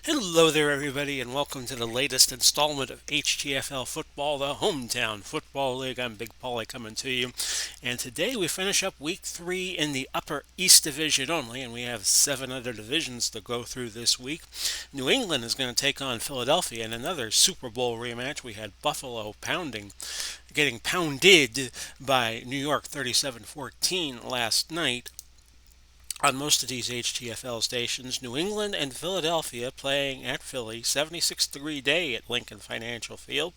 Hello there, everybody, and welcome to the latest installment of HTFL Football, the Hometown Football League. I'm Big Paulie coming to you, and today we finish up Week 3 in the Upper East Division only, and we have 7 other divisions to go through this week. New England is going to take on Philadelphia in another Super Bowl rematch. We had Buffalo getting pounded by New York 37-14 last night. On most of these HTFL stations, New England and Philadelphia playing at Philly, 76-degree day at Lincoln Financial Field.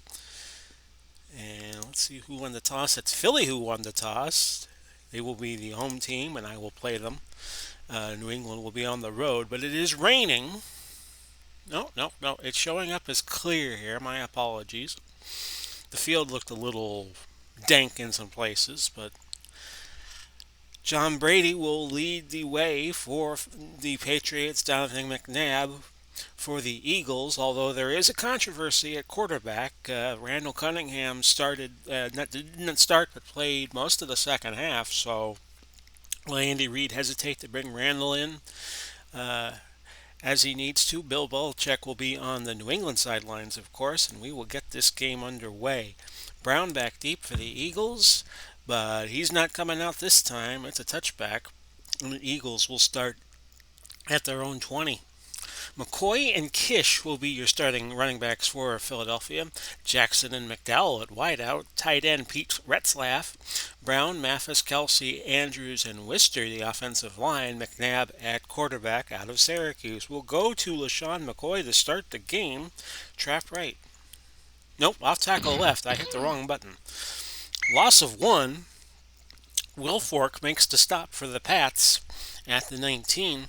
And let's see who won the toss. It's Philly who won the toss. They will be the home team, and I will play them. New England will be on the road, but it is raining. No, no, no. It's showing up as clear here. My apologies. The field looked a little dank in some places, but John Brady will lead the way for the Patriots. Donovan McNabb for the Eagles, although there is a controversy at quarterback. Randall Cunningham didn't start but played most of the second half, so will Andy Reid hesitate to bring Randall in uh, as he needs to? Bill Belichick will be on the New England sidelines, of course, and we will get this game underway. Brown back deep for the Eagles, but he's not coming out this time. It's a touchback, and the Eagles will start at their own 20. McCoy and Kish will be your starting running backs for Philadelphia. Jackson and McDowell at wideout. Tight end Pete Retzlaff. Brown, Mathis, Kelsey, Andrews, and Wister the offensive line. McNabb at quarterback out of Syracuse. We'll go to LaShawn McCoy to start the game. Trap right. Nope, off tackle left. I hit the wrong button. Loss of one. Will Fork makes the stop for the Pats at the 19.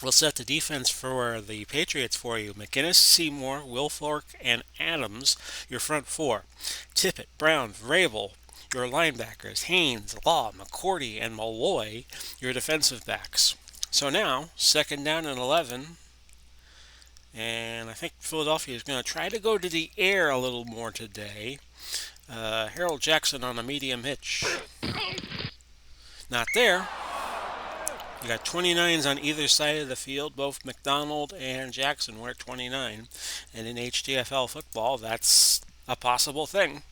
We'll set the defense for the Patriots for you. McGinnis, Seymour, Wilfork, and Adams, your front four. Tippett, Brown, Vrabel, your linebackers. Haynes, Law, McCourty, and Malloy, your defensive backs. So now, second down and 11. And I think Philadelphia is going to try to go to the air a little more today. Harold Jackson on a medium hitch. Not there. You got 29s on either side of the field. Both McDonald and Jackson wear 29. And in HTFL football, that's a possible thing.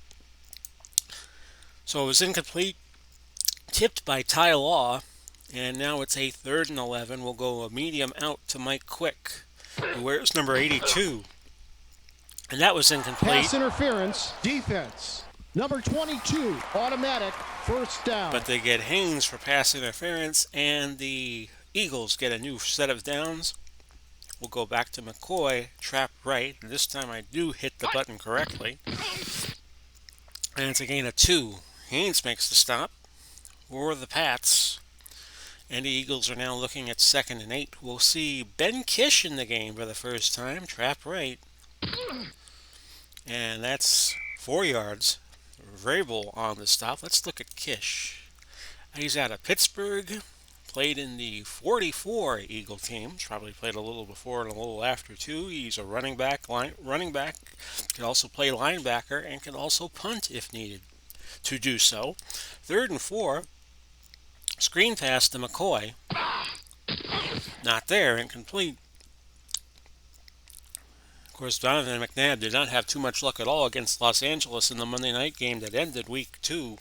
So it was incomplete, tipped by Ty Law, and now it's a third and 11. We'll go a medium out to Mike Quick, who wears number 82. And that was incomplete. Pass interference, defense. Number 22, automatic, first down. But they get Haynes for pass interference, and the Eagles get a new set of downs. We'll go back to McCoy, trap right. This time I do hit the button correctly. And it's a gain of 2. Haynes makes the stop for the Pats. And the Eagles are now looking at second and 8. We'll see Ben Kish in the game for the first time, trap right. And that's 4 yards. Vrabel on the stop. Let's look at Kish. He's out of Pittsburgh. Played in the 44 Eagle team. Probably played a little before and a little after too. He's a running back. Can also play linebacker and can also punt if needed to do so. Third and 4. Screen pass to McCoy. Not there. Incomplete. Of course, Donovan McNabb did not have too much luck at all against Los Angeles in the Monday night game that ended week 2.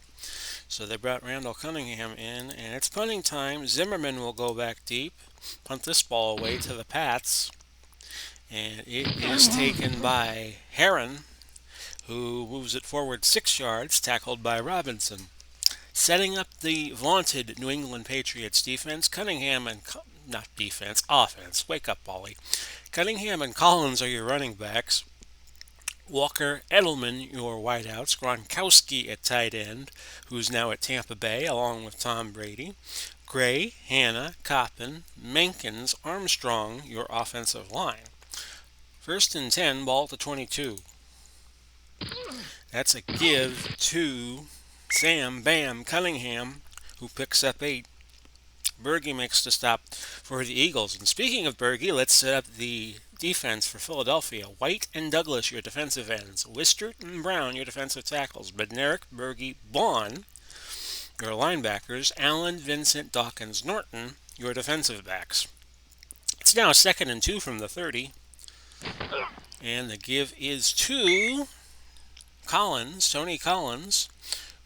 So they brought Randall Cunningham in, and it's punting time. Zimmerman will go back deep, punt this ball away to the Pats, and it is taken by Heron, who moves it forward 6 yards, tackled by Robinson. Setting up the vaunted New England Patriots defense, offense. Wake up, Paulie. Cunningham and Collins are your running backs. Walker, Edelman, your wideouts. Gronkowski at tight end, who's now at Tampa Bay, along with Tom Brady. Gray, Hanna, Coppin, Menkins, Armstrong, your offensive line. First and 10, ball to 22. That's a give to Sam Bam Cunningham, who picks up 8. Berge makes the stop for the Eagles. And speaking of Berge, let's set up the defense for Philadelphia. White and Douglas, your defensive ends. Wistert and Brown, your defensive tackles. Bednarik, Berge, Vaughn, your linebackers. Allen, Vincent, Dawkins, Norton, your defensive backs. It's It's now 2nd and 2 from the 30. And the give is to Tony Collins,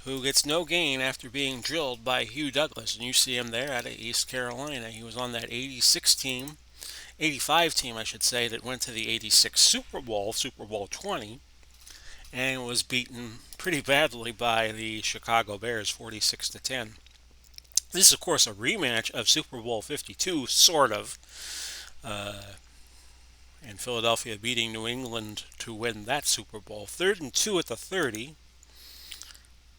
who gets no gain after being drilled by Hugh Douglas. And you see him there out of East Carolina. He was on that 85 team, I should say, that went to the 86 Super Bowl 20, and was beaten pretty badly by the Chicago Bears 46-10. This is, of course, a rematch of Super Bowl 52, sort of. And Philadelphia beating New England to win that Super Bowl. 3rd and 2 at the 30.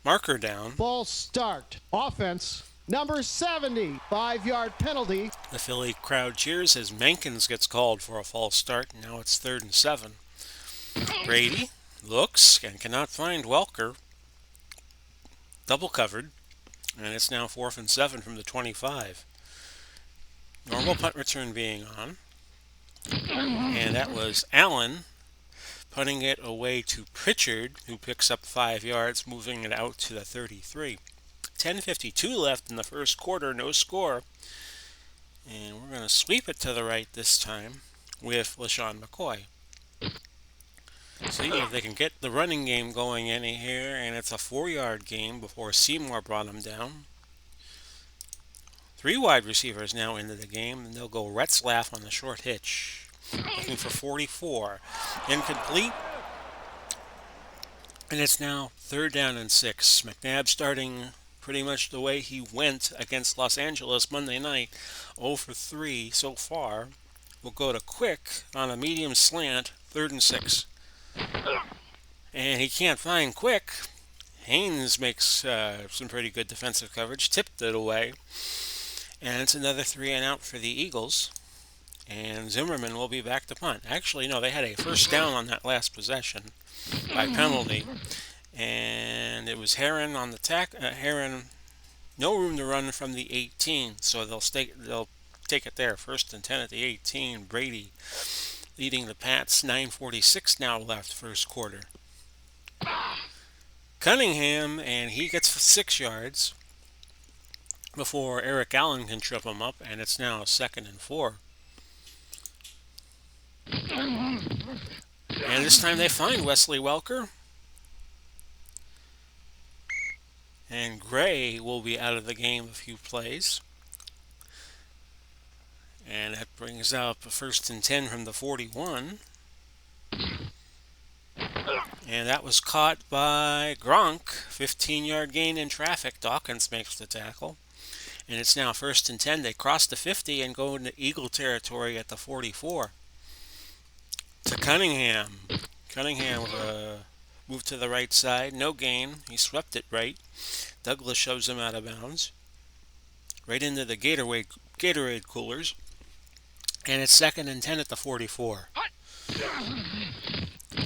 Marker down. False start. Offense. Number 70. 5-yard penalty. The Philly crowd cheers as Menkins gets called for a false start. Now it's 3rd and 7. Brady looks and cannot find Welker. Double covered. And it's now 4th and 7 from the 25. Normal punt return being on. And that was Allen punting it away to Pritchard, who picks up 5 yards, moving it out to the 33. 10:52 left in the first quarter, no score. And we're going to sweep it to the right this time with LaShawn McCoy. See if they can get the running game going in here, and it's a 4-yard game before Seymour brought him down. 3 wide receivers now into the game, and they'll go Retzlaff on the short hitch. Looking for 44. Incomplete. And it's now 3rd down and 6. McNabb starting pretty much the way he went against Los Angeles Monday night. 0 for 3 so far. We'll go to Quick on a medium slant, 3rd and 6. And he can't find Quick. Haynes makes some pretty good defensive coverage, tipped it away. And it's another 3 and out for the Eagles. And Zimmerman will be back to punt. Actually, no, they had a first down on that last possession by penalty. And it was Herron on the Herron, no room to run from the 18, so they'll take it there. 1st and 10 at the 18. Brady leading the Pats. 9:46 now left, first quarter. Cunningham, and he gets 6 yards before Eric Allen can trip him up, and it's now 2nd and 4. And this time they find Wesley Welker. And Gray will be out of the game a few plays. And that brings up a 1st and 10 from the 41. And that was caught by Gronk. 15-yard gain in traffic. Dawkins makes the tackle. And it's now 1st and 10. They cross the 50 and go into Eagle territory at the 44. To Cunningham. Cunningham moved to the right side. No gain. He swept it right. Douglas shoves him out of bounds. Right into the Gatorade coolers. And it's 2nd and 10 at the 44.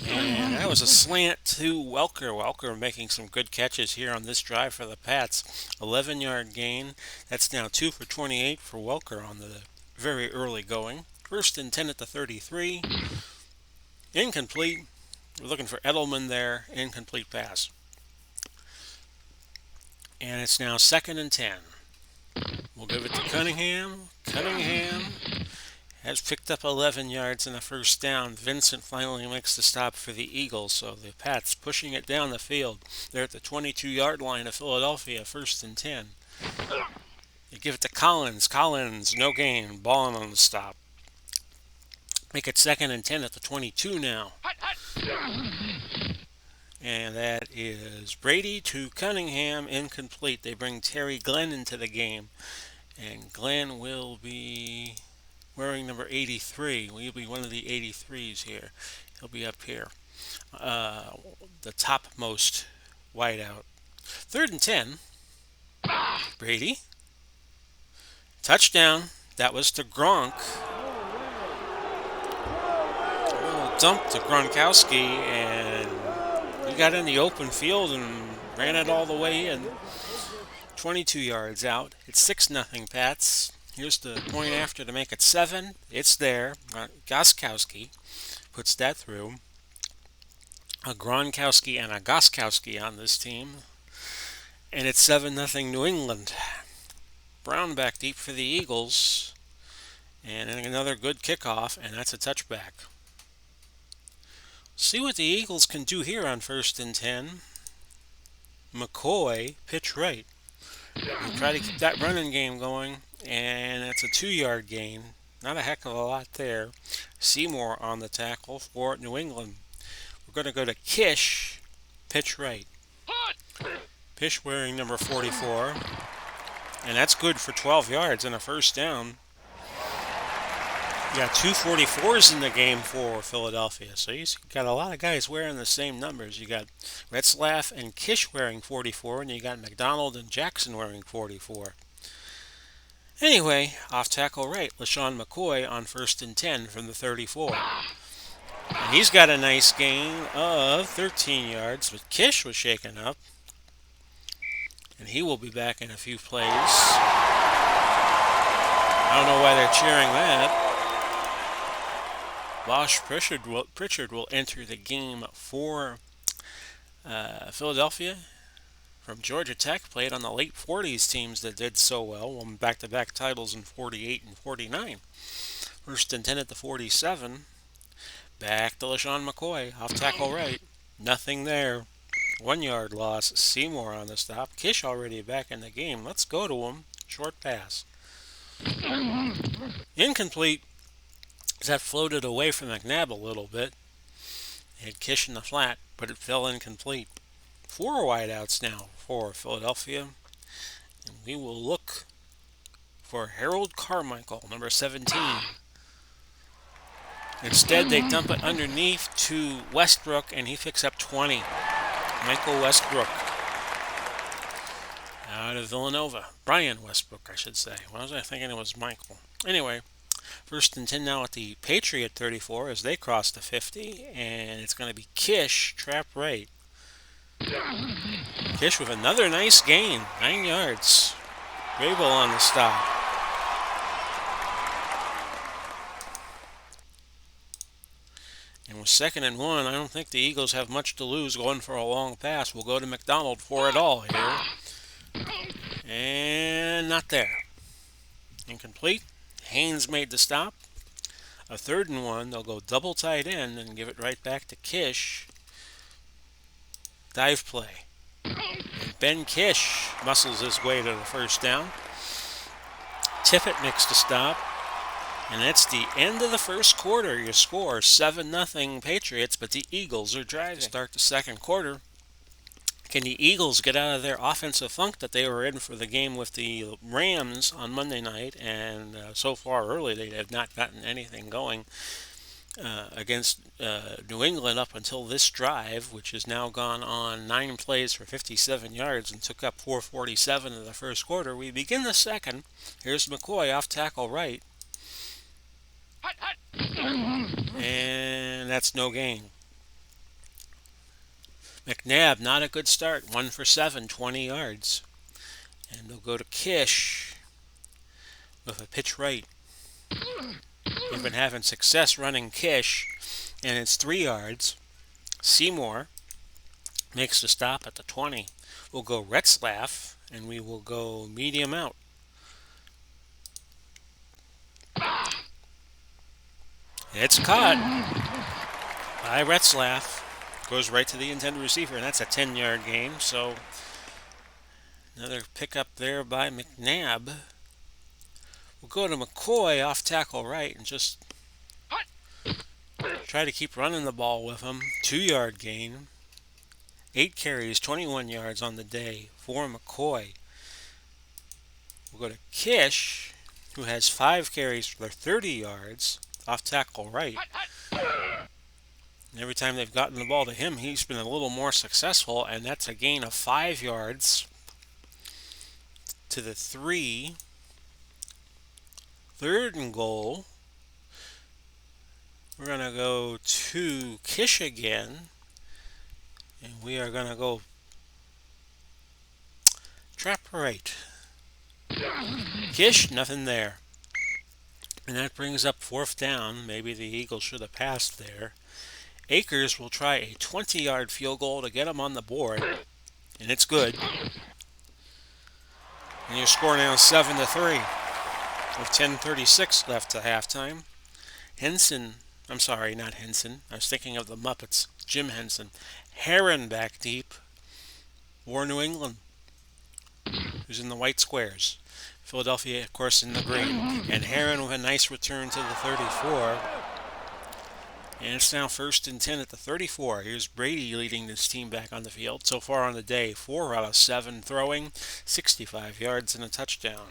And that was a slant to Welker. Welker making some good catches here on this drive for the Pats. 11-yard gain. That's now 2 for 28 for Welker on the very early going. 1st and 10 at the 33. Incomplete. We're looking for Edelman there. Incomplete pass. And it's now 2nd and 10. We'll give it to Cunningham. Cunningham has picked up 11 yards in the first down. Vincent finally makes the stop for the Eagles, so the Pats pushing it down the field. They're at the 22-yard line of Philadelphia, 1st and 10. They give it to Collins. Collins, no gain, balling on the stop. Make it 2nd and 10 at the 22 now. And that is Brady to Cunningham, incomplete. They bring Terry Glenn into the game. And Glenn will be wearing number 83. He'll be one of the 83s here. He'll be up here. The topmost wideout. 3rd and 10. Brady. Touchdown. That was to Gronk. A little dump to Gronkowski, and he got in the open field and ran it all the way in. 22 yards out. It's 6-0 Pats. Here's the point after to make it 7. It's there. Goskowski puts that through. A Gronkowski and a Goskowski on this team. And it's 7-0 New England. Brown back deep for the Eagles. And then another good kickoff, and that's a touchback. See what the Eagles can do here on 1st and 10. McCoy, pitch right. We'll try to keep that running game going, and it's a 2-yard gain. Not a heck of a lot there. Seymour on the tackle for New England. We're going to go to Kish, pitch right. Kish wearing number 44, and that's good for 12 yards and a first down. You got two 44s in the game for Philadelphia, so you got a lot of guys wearing the same numbers. You got Retzlaff and Kish wearing 44, and you got McDonald and Jackson wearing 44. Anyway, off tackle right, LaShawn McCoy on 1st and 10 from the 34. And he's got a nice gain of 13 yards, but Kish was shaken up. And he will be back in a few plays. I don't know why they're cheering that. Bosch Pritchard will enter the game for Philadelphia from Georgia Tech. Played on the late 40s teams that did so well. Won back-to-back titles in 48 and 49. 1st and 10 at the 47. Back to LaShawn McCoy. Off tackle right. Nothing there. 1-yard loss. Seymour on the stop. Kish already back in the game. Let's go to him. Short pass. Incomplete. That floated away from McNabb a little bit. Had Kish in the flat, but it fell incomplete. 4 wideouts now for Philadelphia. And we will look for Harold Carmichael, number 17. Instead, they dump it underneath to Westbrook, and he picks up 20. Michael Westbrook out of Villanova. Brian Westbrook, I should say. Why was I thinking it was Michael? Anyway, 1st and 10 now at the Patriot 34 as they cross the 50, and it's going to be Kish, trap right. Kish with another nice gain, 9 yards. Grable on the stop. And with 2nd and 1, I don't think the Eagles have much to lose going for a long pass. We'll go to McDonald for it all here. And not there. Incomplete. Haynes made the stop. A 3rd and 1. They'll go double tight end and give it right back to Kish. Dive play. And Ben Kish muscles his way to the first down. Tippett makes the stop. And that's the end of the first quarter. Your score 7-0 Patriots, but the Eagles are driving. Start the second quarter. Can the Eagles get out of their offensive funk that they were in for the game with the Rams on Monday night? And so far early, they have not gotten anything going against New England up until this drive, which has now gone on 9 plays for 57 yards and took up 4:47 in the first quarter. We begin the second. Here's McCoy off tackle right. And that's no gain. McNabb, not a good start. 1 for 7, 20 yards. And they'll go to Kish with a pitch right. We've been having success running Kish, and it's 3 yards. Seymour makes the stop at the 20. We'll go Retzlaff, and we will go medium out. It's caught by Retzlaff. Goes right to the intended receiver, and that's a 10-yard gain. So another pickup there by McNabb. We'll go to McCoy off tackle right and just try to keep running the ball with him. 2-yard gain. 8 carries, 21 yards on the day for McCoy. We'll go to Kish, who has 5 carries for 30 yards. Off tackle right. And every time they've gotten the ball to him, he's been a little more successful, and that's a gain of 5 yards to the 3. 3rd and goal. We're going to go to Kish again, and we are going to go trap right. Kish, nothing there. And that brings up 4th down. Maybe the Eagles should have passed there. Akers will try a 20-yard field goal to get him on the board. And it's good. And your score now is 7-3. with 10:36 left to halftime. Henson, I'm sorry, not Henson. I was thinking of the Muppets. Jim Henson. Heron back deep for New England, who's in the white squares. Philadelphia, of course, in the green. And Heron with a nice return to the 34. And it's now 1st and 10 at the 34. Here's Brady leading this team back on the field. So far on the day, 4 out of 7 throwing, 65 yards and a touchdown.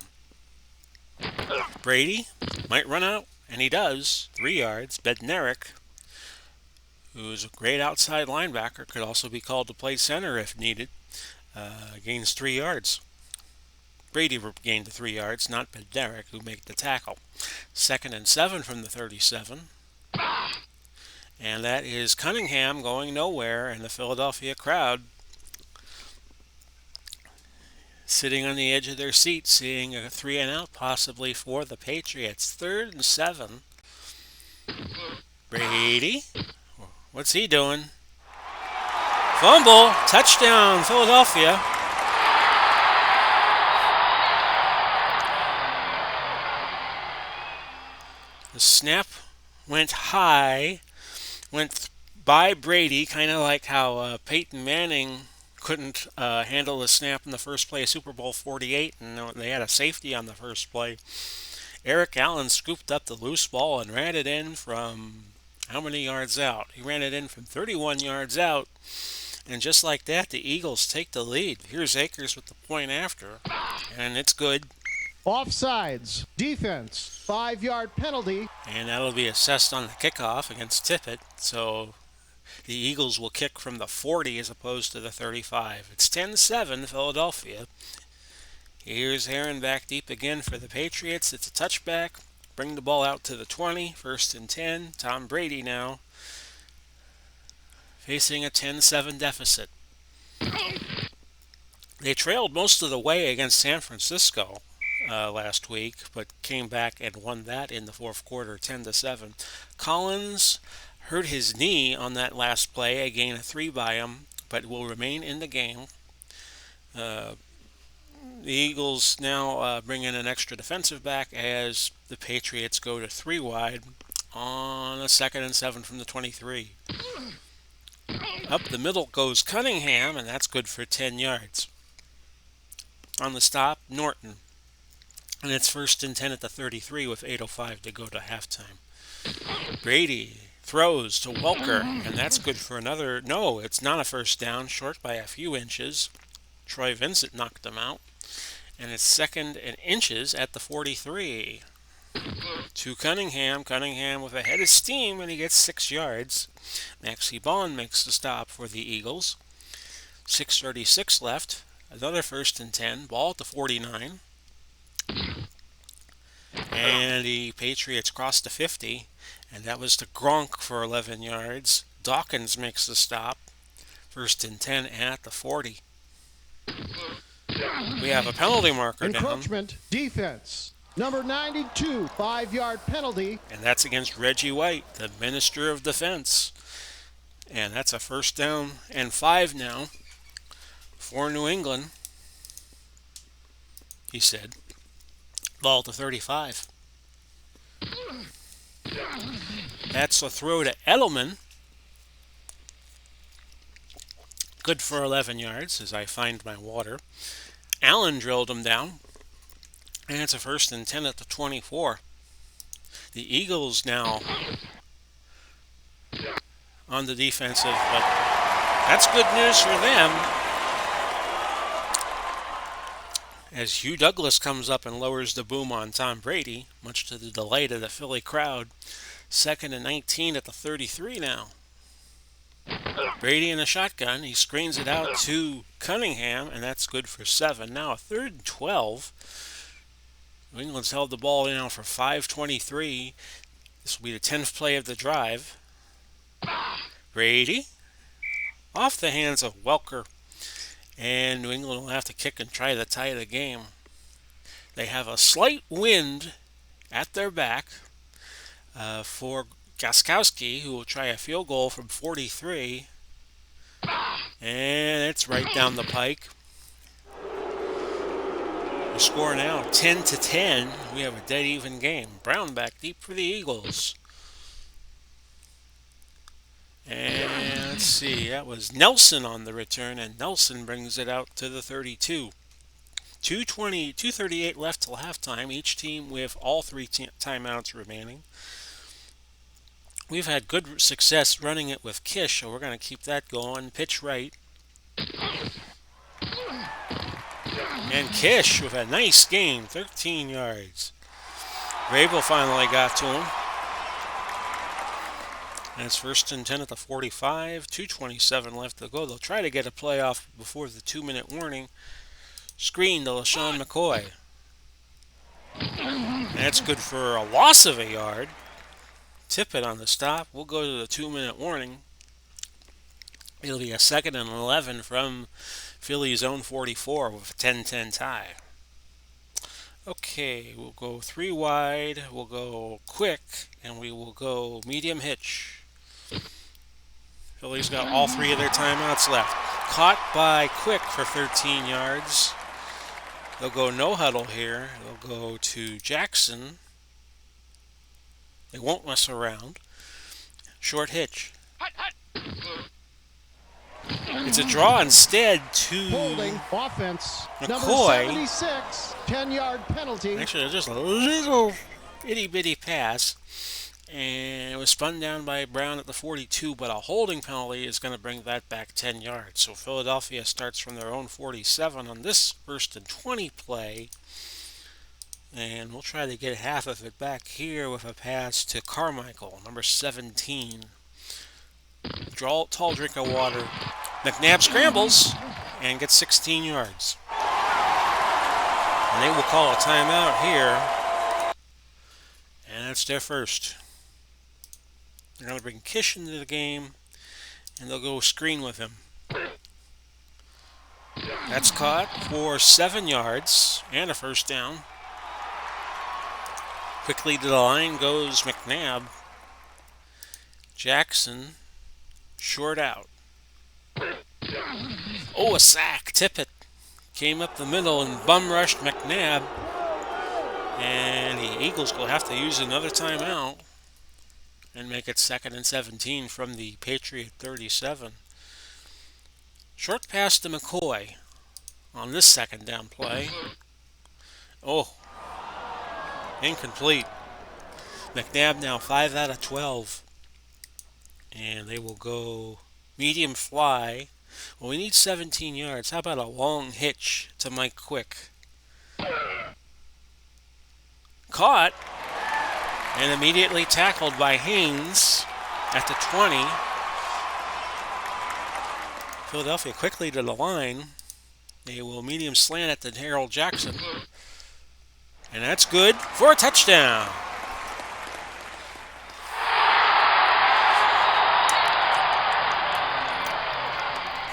Brady might run out, and he does. 3 yards. Bednarik, who's a great outside linebacker, could also be called to play center if needed. Gains 3 yards. Brady gained the 3 yards, not Bednarik, who made the tackle. 2nd and 7 from the 37. And that is Cunningham going nowhere, and the Philadelphia crowd sitting on the edge of their seat, seeing a 3 and out possibly for the Patriots. 3rd and 7. Brady, what's he doing? Fumble, touchdown, Philadelphia. The snap went high, went by Brady, kind of like how Peyton Manning couldn't handle the snap in the first play of Super Bowl 48, and they had a safety on the first play. Eric Allen scooped up the loose ball and ran it in from how many yards out? He ran it in from 31 yards out, and just like that, the Eagles take the lead. Here's Akers with the point after, and it's good. Offsides. Defense. 5-yard penalty. And that'll be assessed on the kickoff against Tippett. So the Eagles will kick from the 40 as opposed to the 35. It's 10-7 Philadelphia. Here's Heron back deep again for the Patriots. It's a touchback. Bring the ball out to the 20. 1st and 10. Tom Brady now facing a 10-7 deficit. They trailed most of the way against San Francisco last week, but came back and won that in the fourth quarter, 10-7. Collins hurt his knee on that last play. A gain of 3 by him, but will remain in the game. The Eagles now bring in an extra defensive back as the Patriots go to 3 wide on a 2nd and 7 from the 23. Up the middle goes Cunningham, and that's good for 10 yards. On the stop, Norton. And it's 1st and 10 at the 33 with 8:05 to go to halftime. Brady throws to Welker, and that's good for another. No, it's not a first down, short by a few inches. Troy Vincent knocked him out. And it's 2nd and inches at the 43. To Cunningham. Cunningham with a head of steam, and he gets 6 yards. Maxie Bond makes the stop for the Eagles. 6:36 left. Another 1st and 10. Ball at the 49. And the Patriots crossed the 50, and that was to Gronk for 11 yards. Dawkins makes the stop. 1st and 10 at the 40. We have a penalty marker Encroachment. down. Defense. Number 92, 5-yard penalty. And that's against Reggie White, the Minister of Defense. And that's a 1st down and 5 now for New England, he said. Ball to 35. That's a throw to Edelman. Good for 11 yards as I find my water. Allen drilled him down. And it's a 1st and 10 at the 24. The Eagles now on the defensive, but that's good news for them, as Hugh Douglas comes up and lowers the boom on Tom Brady, much to the delight of the Philly crowd. 2nd and 19 at the 33 now. Brady in a shotgun. He screens it out to Cunningham, and that's good for 7. Now a 3rd and 12. New England's held the ball now for 5:23. This will be the 10th play of the drive. Brady off the hands of Welker. And New England will have to kick and try to tie the game. They have a slight wind at their back for Gostkowski, who will try a field goal from 43. And it's right down the pike. Your score now 10-10. We have a dead even game. Brown back deep for the Eagles. And let's see, that was Nelson on the return, and Nelson brings it out to the 32. 2:38 left till halftime. Each team with all three timeouts remaining. We've had good success running it with Kish, so we're going to keep that going. Pitch right. And Kish with a nice game, 13 yards. Rabel finally got to him. And it's 1st and 10 at the 45. 2:27 left to go. They'll try to get a playoff before the 2-minute warning. Screen to LaShawn McCoy. And that's good for a loss of a yard. Tippett on the stop. We'll go to the 2-minute warning. It'll be a 2nd and 11 from Philly's own 44 with a 10-10 tie. Okay, we'll go 3 wide. We'll go quick, and we will go medium hitch. Philly's got all 3 of their timeouts left. Caught by Quick for 13 yards. They'll go no huddle here. They'll go to Jackson. They won't mess around. Short hitch. It's a draw instead to Holding offense. McCoy. Number 76, 10-yard penalty. Actually, just a little itty-bitty pass. And it was spun down by Brown at the 42, but a holding penalty is going to bring that back 10 yards. So Philadelphia starts from their own 47 on this 1st and 20 play. And we'll try to get half of it back here with a pass to Carmichael, number 17. Tall drink of water. McNabb scrambles and gets 16 yards. And they will call a timeout here. And that's their first. They're going to bring Kish into the game, and they'll go screen with him. That's caught for 7 yards and a 1st down. Quickly to the line goes McNabb. Jackson, short out. Oh, a sack. Tippett came up the middle and bum rushed McNabb. And the Eagles will have to use another timeout and make it 2nd and 17 from the Patriot 37. Short pass to McCoy on this 2nd down play. Oh, incomplete. McNabb now 5 out of 12. And they will go medium fly. Well, we need 17 yards. How about a long hitch to Mike Quick? Caught and immediately tackled by Haynes at the 20. Philadelphia quickly to the line. They will medium slant at the Harold Jackson. And that's good for a touchdown.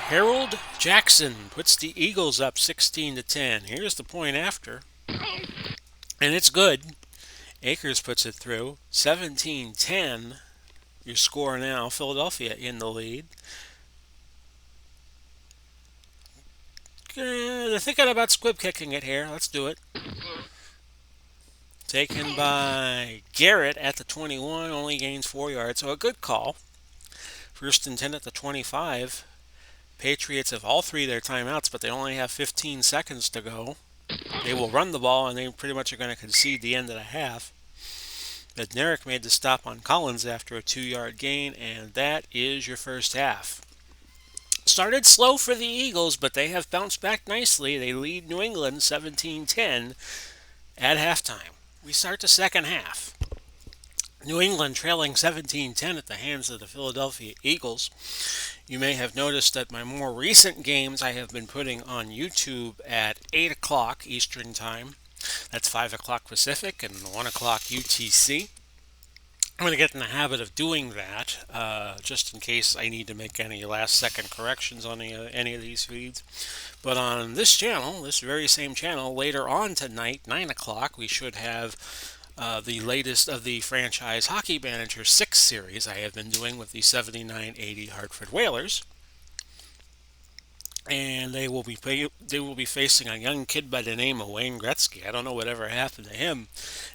Harold Jackson puts the Eagles up 16-10. Here's the point after. And it's good. Akers puts it through. 17-10. Your score now. Philadelphia in the lead. They're thinking about squib kicking it here. Let's do it. Taken by Garrett at the 21. Only gains 4 yards. So a good call. 1st and 10 at the 25. Patriots have all 3 of their timeouts, but they only have 15 seconds to go. They will run the ball, and they pretty much are going to concede the end of the half. Bednarik made the stop on Collins after a 2-yard gain, and that is your first half. Started slow for the Eagles, but they have bounced back nicely. They lead New England 17-10 at halftime. We start the second half. New England trailing 17-10 at the hands of the Philadelphia Eagles. You may have noticed that my more recent games I have been putting on YouTube at 8 o'clock Eastern Time. That's 5 o'clock Pacific and 1 o'clock UTC. I'm going to get in the habit of doing that, just in case I need to make any last-second corrections on any of these feeds. But on this channel, this very same channel, later on tonight, 9 o'clock, we should have the latest of the franchise Hockey Manager 6 series I have been doing with the 79-80 Hartford Whalers. and they will be facing a young kid by the name of Wayne Gretzky. I don't know whatever happened to him,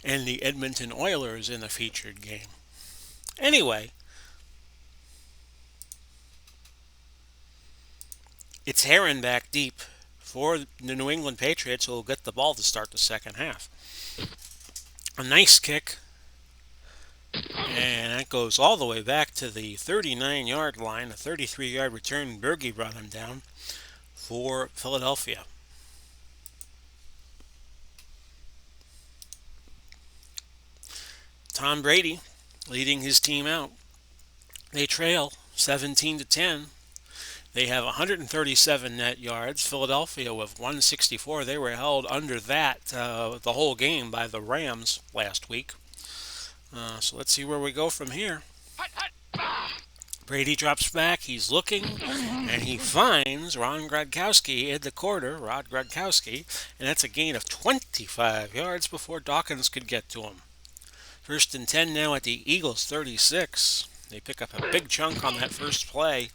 and the Edmonton Oilers in a featured game. Anyway, it's Heron back deep for the New England Patriots, who will get the ball to start the second half. A nice kick, and that goes all the way back to the 39-yard line. A 33-yard return. Berge brought him down for Philadelphia. Tom Brady leading his team out. They trail 17-10. They have 137 net yards. Philadelphia with 164. They were held under that the whole game by the Rams last week. So let's see where we go from here. Brady drops back. He's looking, and he finds Ron Gronkowski at the corner, Rod Gronkowski, and that's a gain of 25 yards before Dawkins could get to him. First and 10 now at the Eagles' 36. They pick up a big chunk on that first play.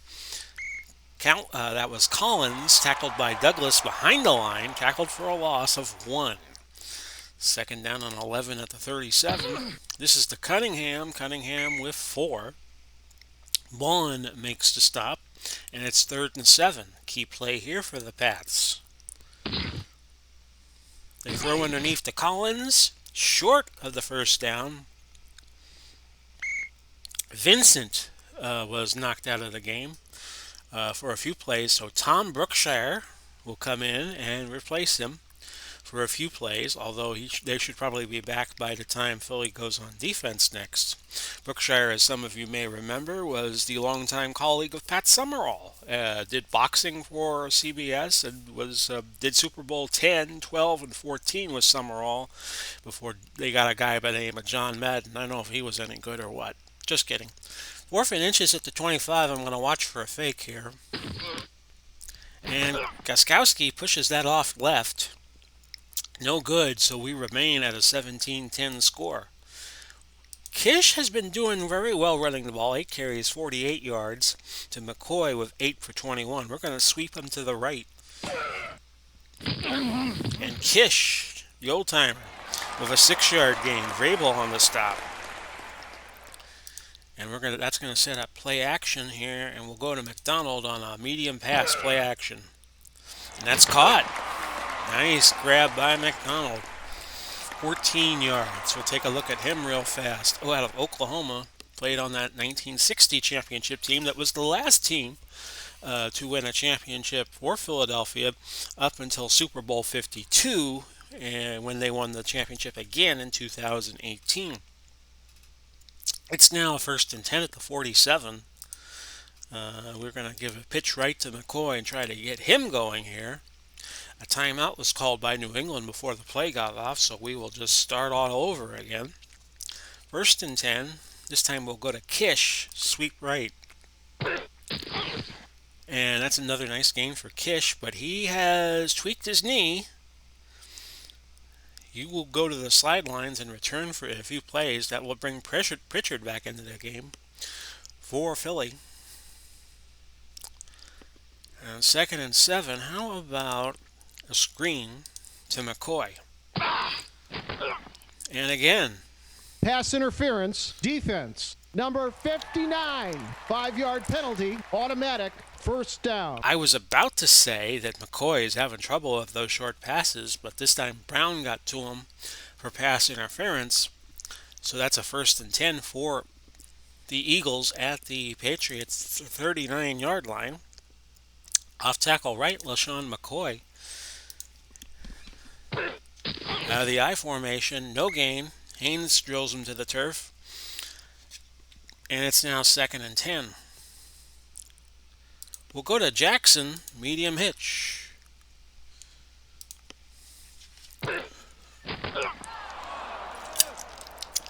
That was Collins, tackled by Douglas behind the line, tackled for a loss of 1. Second down on 11 at the 37. This is to Cunningham. Cunningham with 4. Vaughn makes the stop, and it's 3rd and 7. Key play here for the Pats. They throw underneath to Collins, short of the first down. Vincent was knocked out of the game for a few plays, so Tom Brookshire will come in and replace him for a few plays, although they should probably be back by the time Philly goes on defense next. Brookshire, as some of you may remember, was the longtime colleague of Pat Summerall. Did boxing for CBS and did Super Bowl 10, 12, and 14 with Summerall before they got a guy by the name of John Madden. I don't know if he was any good or what. Just kidding. 4th and inches at the 25. I'm going to watch for a fake here. And Gostkowski pushes that off left. No good, so we remain at a 17-10 score. Kish has been doing very well running the ball. 8 carries, 48 yards to McCoy with 8 for 21. We're going to sweep him to the right. And Kish, the old timer, with a 6-yard gain. Vrabel on the stop. And that's going to set up play action here, and we'll go to McDonald on a medium pass play action. And that's caught. Nice grab by McDonald. 14 yards. We'll take a look at him real fast. Out of Oklahoma. Played on that 1960 championship team. That was the last team to win a championship for Philadelphia up until Super Bowl 52, and when they won the championship again in 2018. It's now 1st and 10 at the 47. We're going to give a pitch right to McCoy and try to get him going here. A timeout was called by New England before the play got off, so we will just start all over again. 1st and 10. This time we'll go to Kish, sweep right. And that's another nice gain for Kish, but he has tweaked his knee. You will go to the sidelines and return for a few plays. That will bring Pritchard back into the game for Philly. And 2nd and 7. How about a screen to McCoy? And again, Pass interference, defense, number 59. 5-yard penalty, automatic, 1st down. I was about to say that McCoy is having trouble with those short passes, but this time Brown got to him for pass interference. So that's a 1st and 10 for the Eagles at the Patriots 39-yard line. Off tackle right, LaShawn McCoy. The I formation, no gain. Haynes drills him to the turf. And it's now 2nd and 10. We'll go to Jackson, medium hitch.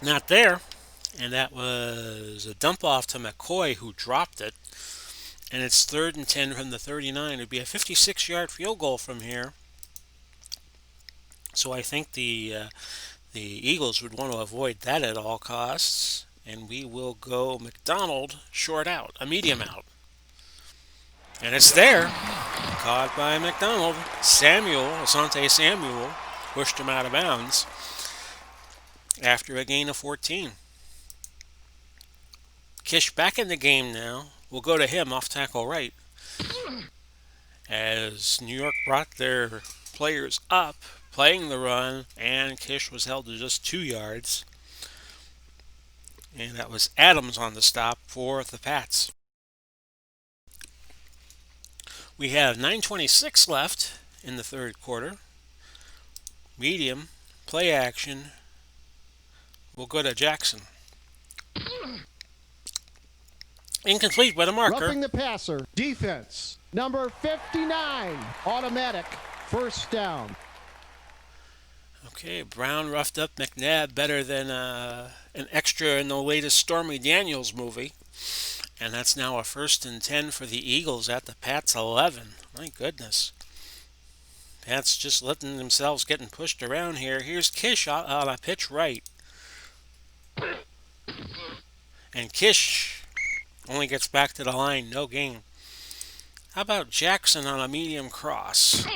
Not there. And that was a dump off to McCoy, who dropped it. And it's 3rd and 10 from the 39. It would be a 56-yard field goal from here. So I think the Eagles would want to avoid that at all costs. And we will go McDonald short out, a medium out. And it's there. Caught by McDonald. Asante Samuel, pushed him out of bounds after a gain of 14. Kish back in the game now. We'll go to him off tackle right. As New York brought their players up, playing the run, and Kish was held to just 2 yards. And that was Adams on the stop for the Pats. We have 9:26 left in the third quarter. Medium, play action. We'll go to Jackson. Incomplete with a marker. Roughing the passer. Defense. Number 59. Automatic. First down. Okay, Brown roughed up McNabb better than an extra in the latest Stormy Daniels movie. And that's now a 1st and 10 for the Eagles at the Pats 11. My goodness. Pats just letting themselves getting pushed around here. Here's Kish on a pitch right. And Kish only gets back to the line, no gain. How about Jackson on a medium cross?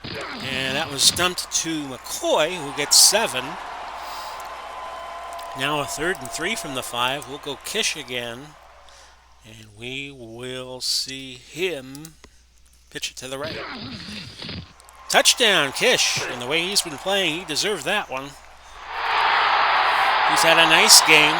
And that was stumped to McCoy, who gets 7. Now a 3rd and 3 from the 5. We'll go Kish again. And we will see him pitch it to the right. Touchdown, Kish. And the way he's been playing, he deserved that one. He's had a nice game.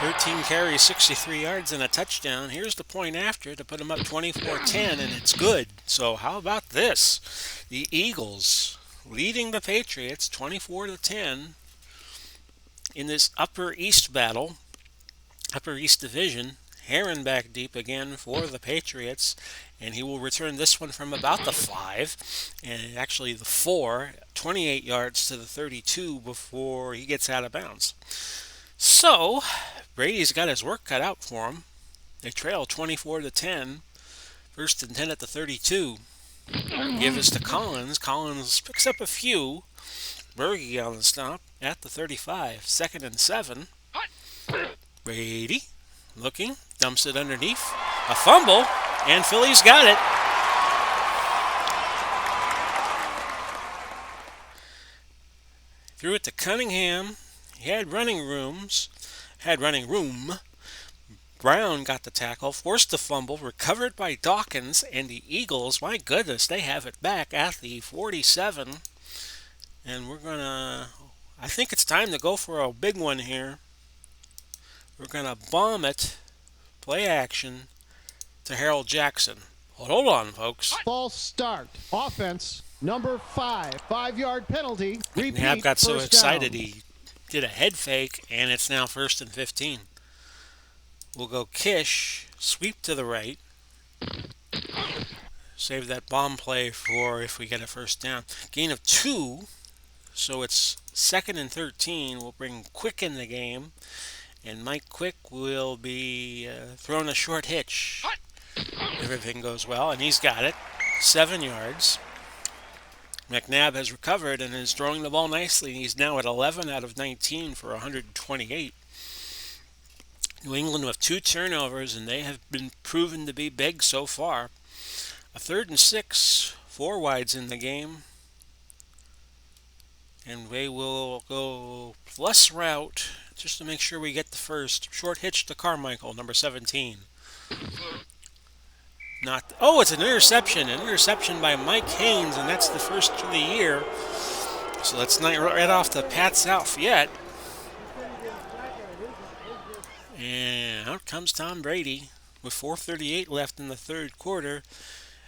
13 carries, 63 yards, and a touchdown. Here's the point after to put him up 24-10, and it's good. So how about this? The Eagles leading the Patriots 24-10 in this Upper East battle, Upper East Division. Heron back deep again for the Patriots, and he will return this one from about the 5, and actually the 4, 28 yards to the 32 before he gets out of bounds. So, Brady's got his work cut out for him. They trail 24-10, 1st and 10 at the 32. Give this to Collins. Collins picks up a few. Berge on the stop at the 35, 2nd and 7. Brady looking, dumps it underneath. A fumble, and Philly's got it. Threw it to Cunningham. He had running room. Brown got the tackle, forced the fumble, recovered by Dawkins, and the Eagles, my goodness, they have it back at the 47. And I think it's time to go for a big one here. We're going to bomb it, play action, to Harold Jackson. Hold on, folks. False start. Offense, number 5. 5-yard penalty. Repeat. Nab got so excited down. he did a head fake, and it's now 1st and 15. We'll go Kish, sweep to the right. Save that bomb play for if we get a 1st down. Gain of 2, so it's 2nd and 13. We'll bring Quick in the game, and Mike Quick will be throwing a short hitch. Everything goes well, and he's got it. 7 yards. McNabb has recovered and is throwing the ball nicely. He's now at 11 out of 19 for 128. New England with 2 turnovers, and they have been proven to be big so far. A 3rd and 6, 4 wides in the game. And they will go plus route just to make sure we get the first. Short hitch to Carmichael, number 17. It's an interception. An interception by Mike Haynes, and that's the first of the year. So let's not right off the Pats out yet. And out comes Tom Brady with 4:38 left in the third quarter.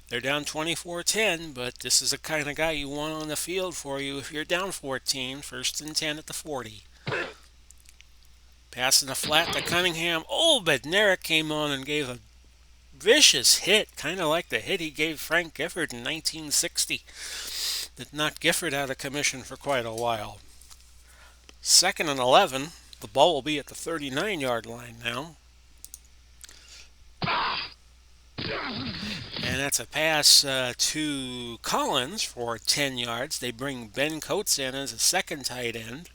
They're down 24-10, but this is the kind of guy you want on the field for you if you're down 14, 1st and 10 at the 40. Passing a flat to Cunningham. Oh, Bednarik came on and gave a vicious hit, kind of like the hit he gave Frank Gifford in 1960. That knocked Gifford out of commission for quite a while. 2nd and 11. The ball will be at the 39-yard line now. And that's a pass to Collins for 10 yards. They bring Ben Coates in as a second tight end.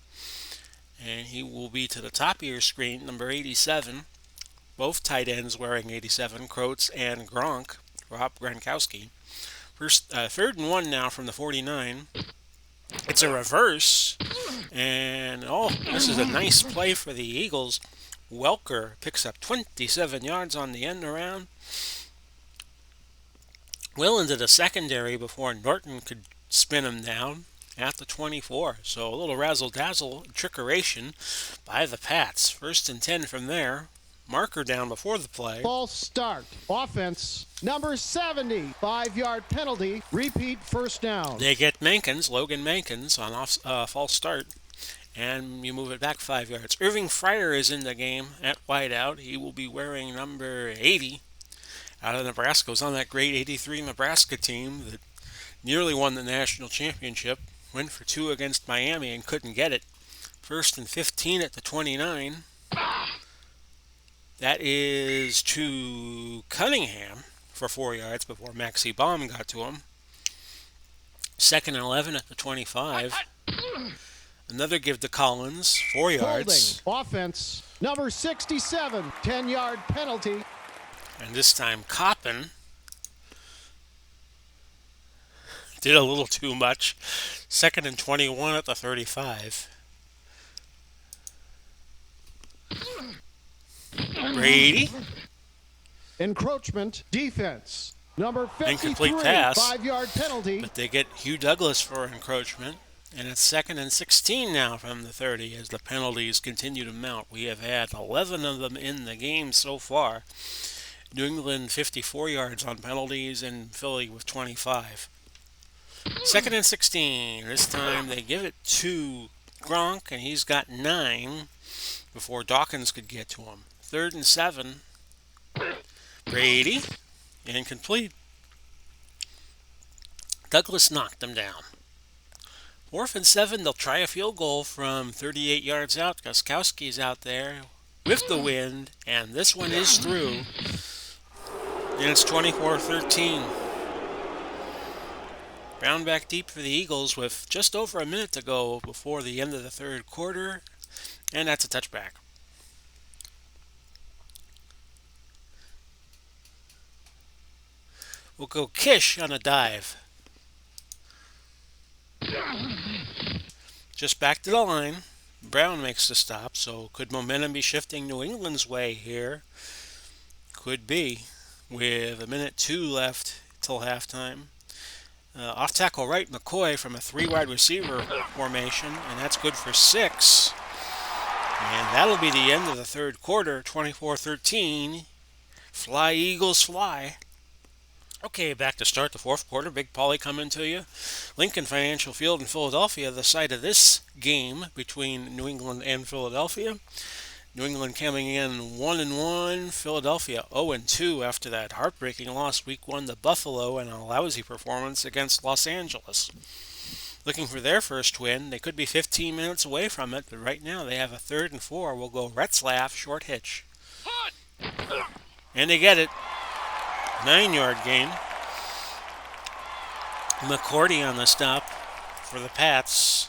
And he will be to the top of your screen, number 87. both tight ends wearing 87, Croats and Gronk, Rob Gronkowski. Third and 1 now from the 49. It's a reverse, and this is a nice play for the Eagles. Welker picks up 27 yards on the end around. Well into the secondary before Norton could spin him down at the 24. So a little razzle-dazzle trickeration by the Pats. First and 10 from there. Marker down before the play. False start. Offense, number 70. 5-yard penalty. Repeat first down. They get Logan Mankins, on false start. And you move it back 5 yards. Irving Fryer is in the game at wideout. He will be wearing number 80 out of Nebraska. Was on that great 83 Nebraska team that nearly won the national championship. Went for 2 against Miami and couldn't get it. First and 15 at the 29. That is to Cunningham for 4 yards before Maxi Baum got to him. Second and 11 at the 25. Another give to Collins, 4 yards. Holding. Offense, number 67. 10-yard penalty. And this time Coppin did a little too much. Second and 21 at the 35. Brady. Encroachment defense. Number 53. Incomplete pass. 5-yard penalty. But they get Hugh Douglas for encroachment. And it's second and 16 now from the 30 as the penalties continue to mount. We have had 11 of them in the game so far. New England 54 yards on penalties and Philly with 25. Second and 16. This time they give it to Gronk and he's got 9 before Dawkins could get to him. Third and 7. Brady. Incomplete. Douglas knocked him down. 4th and 7, they'll try a field goal from 38 yards out. Gostkowski's out there with the wind, and this one is through. And it's 24-13. Brown back deep for the Eagles with just over a minute to go before the end of the third quarter, and that's a touchback. We'll go Kish on a dive. Just back to the line. Brown makes the stop, so could momentum be shifting New England's way here? Could be, with a minute 2 left till halftime. Off tackle right, McCoy from a 3-wide receiver formation, and that's good for 6. And that'll be the end of the third quarter, 24-13. Fly, Eagles, fly. Okay, back to start the fourth quarter. Big Paulie coming to you. Lincoln Financial Field in Philadelphia, the site of this game between New England and Philadelphia. New England coming in 1-1, Philadelphia 0-2 after that heartbreaking loss week 1 to Buffalo and a lousy performance against Los Angeles. Looking for their first win. They could be 15 minutes away from it, but right now they have a 3rd and 4. We'll go Retzlaff, short hitch. And they get it. 9-yard gain. McCourty on the stop for the Pats.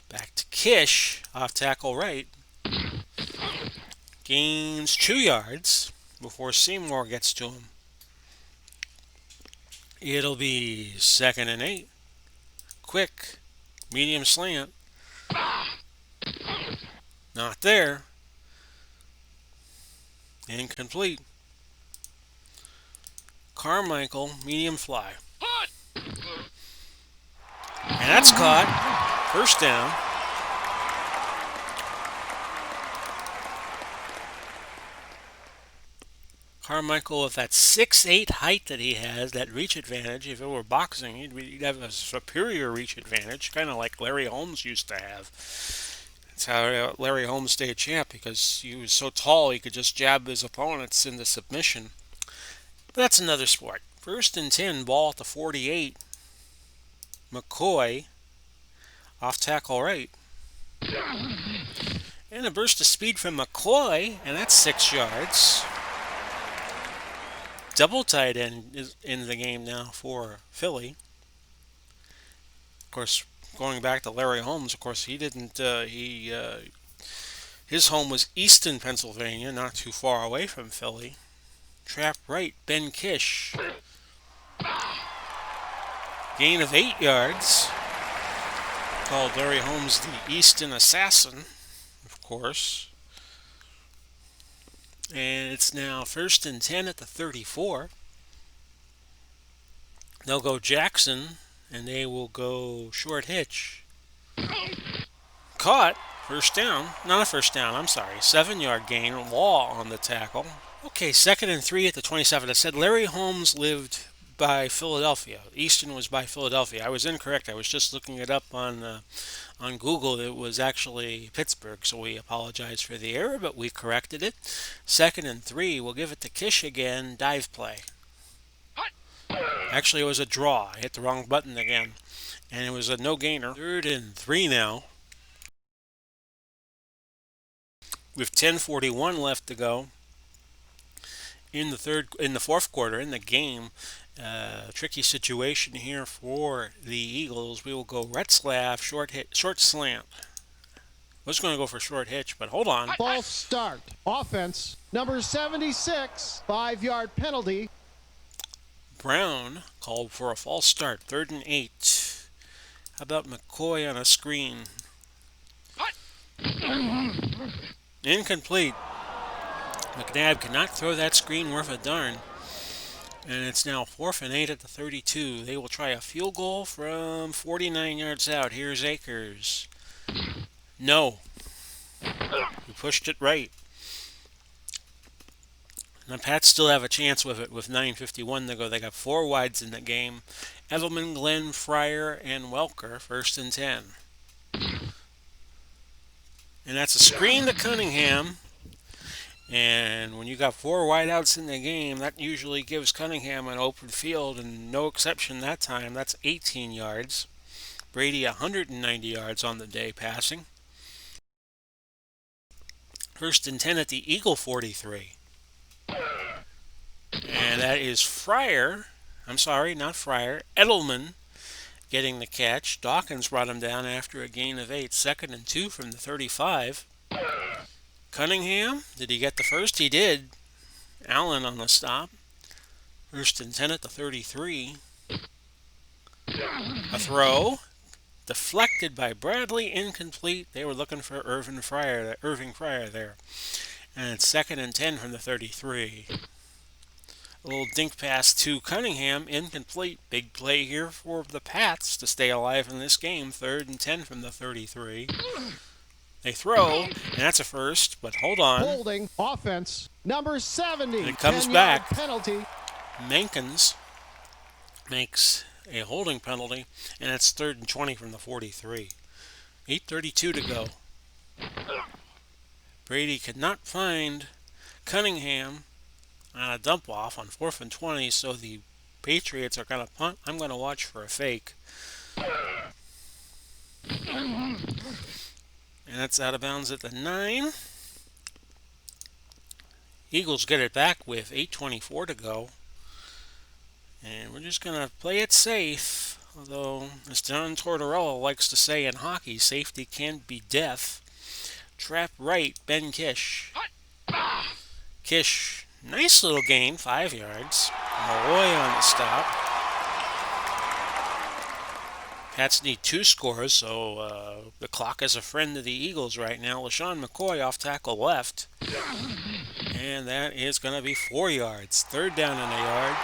Back to Kish, off tackle right. Gains 2 yards before Seymour gets to him. It'll be 2nd and 8. Quick, medium slant. Not there. Incomplete. Carmichael, medium fly. And that's caught. First down. Carmichael with that 6'8" height that he has, that reach advantage. If it were boxing, he'd have a superior reach advantage, kind of like Larry Holmes used to have. That's how Larry Holmes stayed champ, because he was so tall he could just jab his opponents into submission. But that's another sport. 1st and 10, ball at the 48. McCoy, off tackle right. And a burst of speed from McCoy, and that's 6 yards. Double tight end is in the game now for Philly. Of course, going back to Larry Holmes, of course, he didn't. He His home was Easton, Pennsylvania, not too far away from Philly. Trap right, Ben Kish. Gain of 8 yards. Called Larry Holmes the Easton Assassin, of course. And it's now 1st and 10 at the 34. They'll go Jackson, and they will go short hitch. Caught. First down. Not a first down, I'm sorry. 7-yard gain. Law on the tackle. Okay, 2nd and 3 at the 27. I said Larry Holmes lived by Philadelphia. Easton was by Philadelphia. I was incorrect. I was just looking it up on Google. It was actually Pittsburgh, so we apologize for the error, but we corrected it. 2nd and 3. We'll give it to Kish again. Dive play. Actually, it was a draw. I hit the wrong button again, and it was a no-gainer. 3rd and 3 now. With 10:41 left to go in the fourth quarter in the game. Tricky situation here for the Eagles. We will go Retzlaff, short slant. Was going to go for short hitch, but hold on. False start. Offense, number 76, 5-yard penalty. Brown called for a false start. 3rd and 8. How about McCoy on a screen? Incomplete. McNabb cannot throw that screen worth a darn. And it's now 4th and 8 at the 32. They will try a field goal from 49 yards out. Here's Akers. No. We pushed it right. And the Pats still have a chance with it with 9:51 to go. They got 4 wides in the game. Edelman, Glenn, Fryer, and Welker, 1st and 10. And that's a screen to Cunningham. And when you got 4 wideouts in the game, that usually gives Cunningham an open field, and no exception that time. That's 18 yards. Brady 190 yards on the day passing. 1st and 10 at the Eagle 43. And that is Fryer. I'm sorry, not Fryer. Edelman getting the catch. Dawkins brought him down after a gain of 8. 2nd and 2 from the 35. Cunningham, did he get the first? He did. Allen on the stop. 1st and 10 at the 33. A throw. Deflected by Bradley. Incomplete. They were looking for Irving Fryer there. And it's 2nd and 10 from the 33. A little dink pass to Cunningham. Incomplete. Big play here for the Pats to stay alive in this game. 3rd and 10 from the 33. They throw, and that's a first, but hold on. Holding. Offense, number 70. And it comes back. Penalty. Mankins makes a holding penalty, and it's 3rd and 20 from the 43. 8:32 to go. Brady could not find Cunningham on a dump off on 4th and 20, so the Patriots are going to punt. I'm going to watch for a fake. And that's out of bounds at the 9. Eagles get it back with 8:24 to go. And we're just going to play it safe. Although, as Don Tortorella likes to say in hockey, safety can't be deaf. Trap right, Ben Kish. Kish, nice little gain, 5 yards. Malloy on the stop. Pats need 2 scores, so the clock is a friend of the Eagles right now. LaShawn McCoy off tackle left. And that is going to be 4 yards. 3rd down and a yard.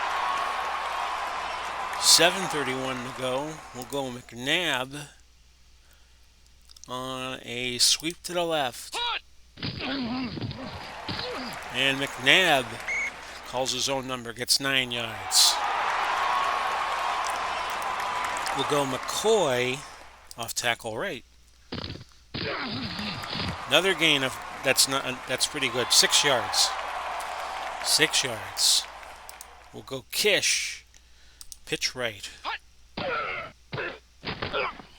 7:31 to go. We'll go McNabb on a sweep to the left. And McNabb calls his own number, gets 9 yards. We'll go McCoy off tackle right. Another gain of that's pretty good. 6 yards. 6 yards. We'll go Kish. Pitch right.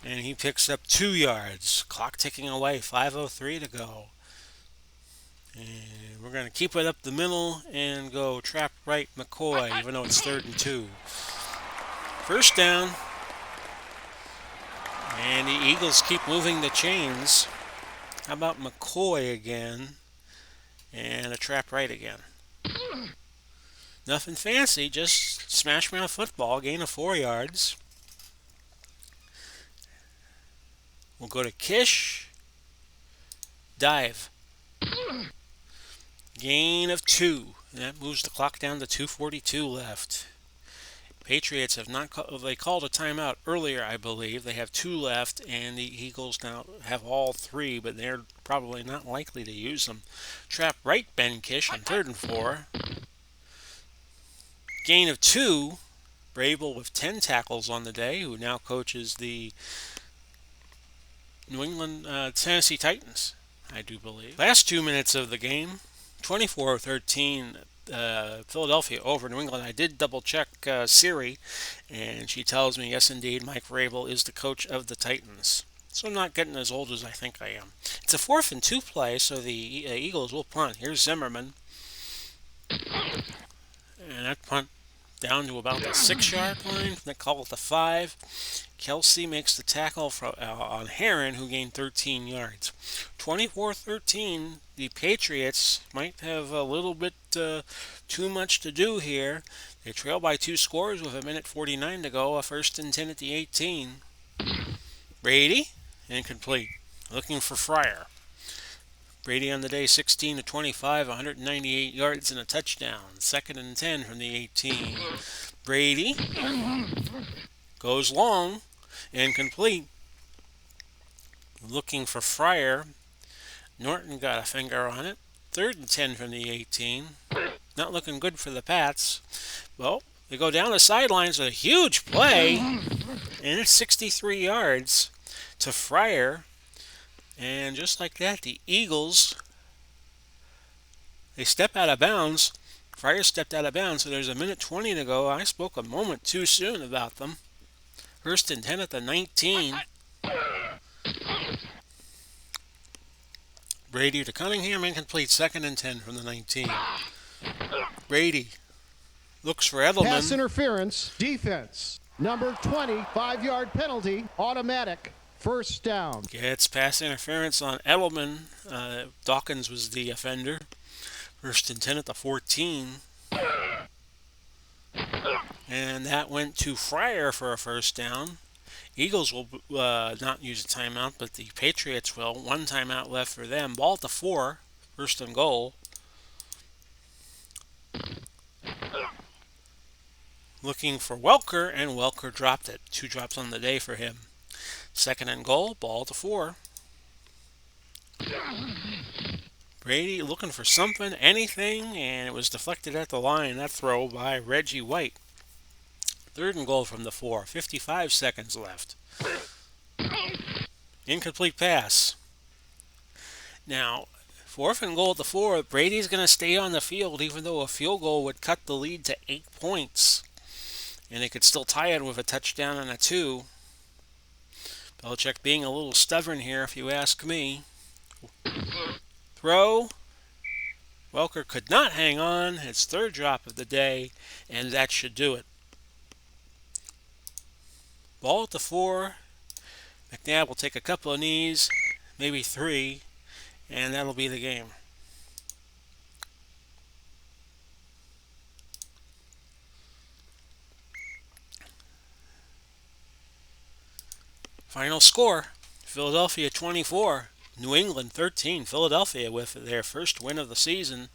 And he picks up 2 yards. Clock ticking away. 5:03 to go. And we're going to keep it up the middle and go trap right McCoy, even though it's 3rd and 2. 1st down. And the Eagles keep moving the chains. How about McCoy again and a trap right again? Nothing fancy, just smash mouth football, gain of 4 yards. We'll go to Kish, dive, gain of 2. That moves the clock down to 2:42 left. Patriots have not they called a timeout earlier, I believe. They have 2 left, and the Eagles now have all 3, but they're probably not likely to use them. Trap right, Ben Kish on 3rd and 4. Gain of 2. Brable with 10 tackles on the day, who now coaches the New England Tennessee Titans, I do believe. Last 2 minutes of the game, 24-13 Philadelphia over New England. I did double check Siri, and she tells me, yes, indeed, Mike Vrabel is the coach of the Titans. So I'm not getting as old as I think I am. It's a 4th and 2 play, so the Eagles will punt. Here's Zimmerman. And that punt down to about the 6-yard line. They call it the 5. Kelsey makes the tackle on Heron, who gained 13 yards. 24-13. The Patriots might have a little bit too much to do here. They trail by 2 scores with 1:49 to go. A 1st and 10 at the 18. Brady, incomplete. Looking for Fryer. Brady on the day, 16-25, 198 yards and a touchdown. 2nd and 10 from the 18. Brady goes long, incomplete. Looking for Fryer. Norton got a finger on it. 3rd and 10 from the 18. Not looking good for the Pats. Well, they go down the sidelines with a huge play, and it's 63 yards to Fryer. And just like that, the Eagles, they step out of bounds. Fryer stepped out of bounds, so there's 1:20 to go. I spoke a moment too soon about them. 1st and 10 at the 19. Brady to Cunningham, incomplete. 2nd and 10 from the 19. Brady looks for Edelman. Pass interference, defense. Number 20, 5-yard penalty, automatic. 1st down. Gets pass interference on Edelman. Dawkins was the offender. 1st and 10 at the 14. And that went to Fryer for a 1st down. Eagles will not use a timeout, but the Patriots will. 1 timeout left for them. Ball at the 4. 1st and goal. Looking for Welker, and Welker dropped it. 2 drops on the day for him. 2nd and goal. Ball at the 4. Brady looking for something, anything, and it was deflected at the line. That throw by Reggie White. 3rd and goal from the 4. 55 seconds left. Incomplete pass. Now, 4th and goal at the 4. Brady's going to stay on the field, even though a field goal would cut the lead to 8 points. And they could still tie it with a touchdown and a 2. Belichick being a little stubborn here, if you ask me. Throw. Welker could not hang on. His 3rd drop of the day, and that should do it. Ball at the 4. McNabb will take a couple of knees, maybe 3, and that'll be the game. Final score, Philadelphia 24, New England 13. Philadelphia with their 1st win of the season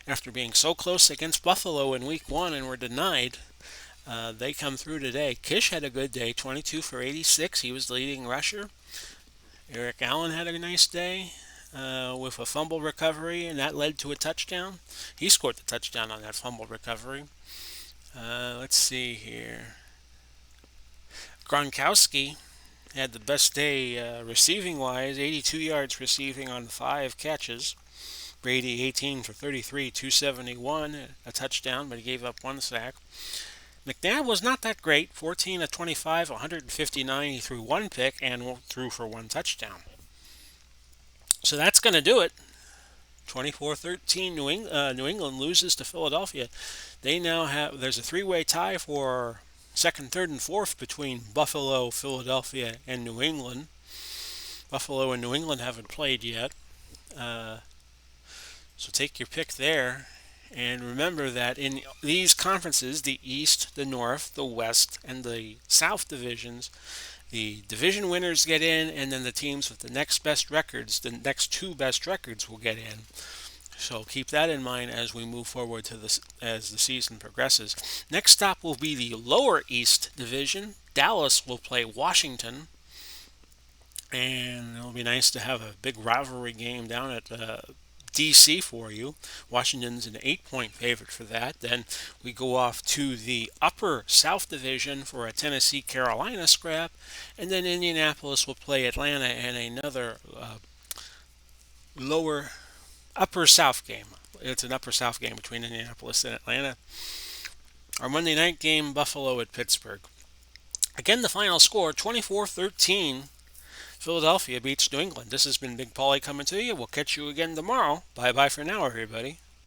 after being so close against Buffalo in Week 1 and were denied. They come through today. Kish had a good day, 22 for 86. He was the leading rusher. Eric Allen had a nice day with a fumble recovery, and that led to a touchdown. He scored the touchdown on that fumble recovery. Let's see here. Gronkowski had the best day receiving-wise, 82 yards receiving on 5 catches. Brady 18 for 33, 271, a touchdown, but he gave up 1 sack. McNabb was not that great, 14 of 25, 159. He threw 1 pick and threw for 1 touchdown. So that's going to do it. 24-13, New England loses to Philadelphia. They now have, there's a 3-way tie for 2nd, 3rd, and 4th between Buffalo, Philadelphia, and New England. Buffalo and New England haven't played yet. Uh, so take your pick there. And remember that in these conferences, the East, the North, the West, and the South divisions, the division winners get in, and then the teams with the next best records, the next two best records, will get in. So keep that in mind as we move forward to this as the season progresses. Next stop will be the lower East division. Dallas will play Washington, and it'll be nice to have a big rivalry game down at DC for you. Washington's an 8-point favorite for that. Then we go off to the upper South Division for a Tennessee Carolina scrap. And then Indianapolis will play Atlanta in another lower upper South game. It's an upper South game between Indianapolis and Atlanta. Our Monday night game, Buffalo at Pittsburgh. Again, the final score 24-13. Philadelphia beats New England. This has been Big Paulie coming to you. We'll catch you again tomorrow. Bye bye for now, everybody.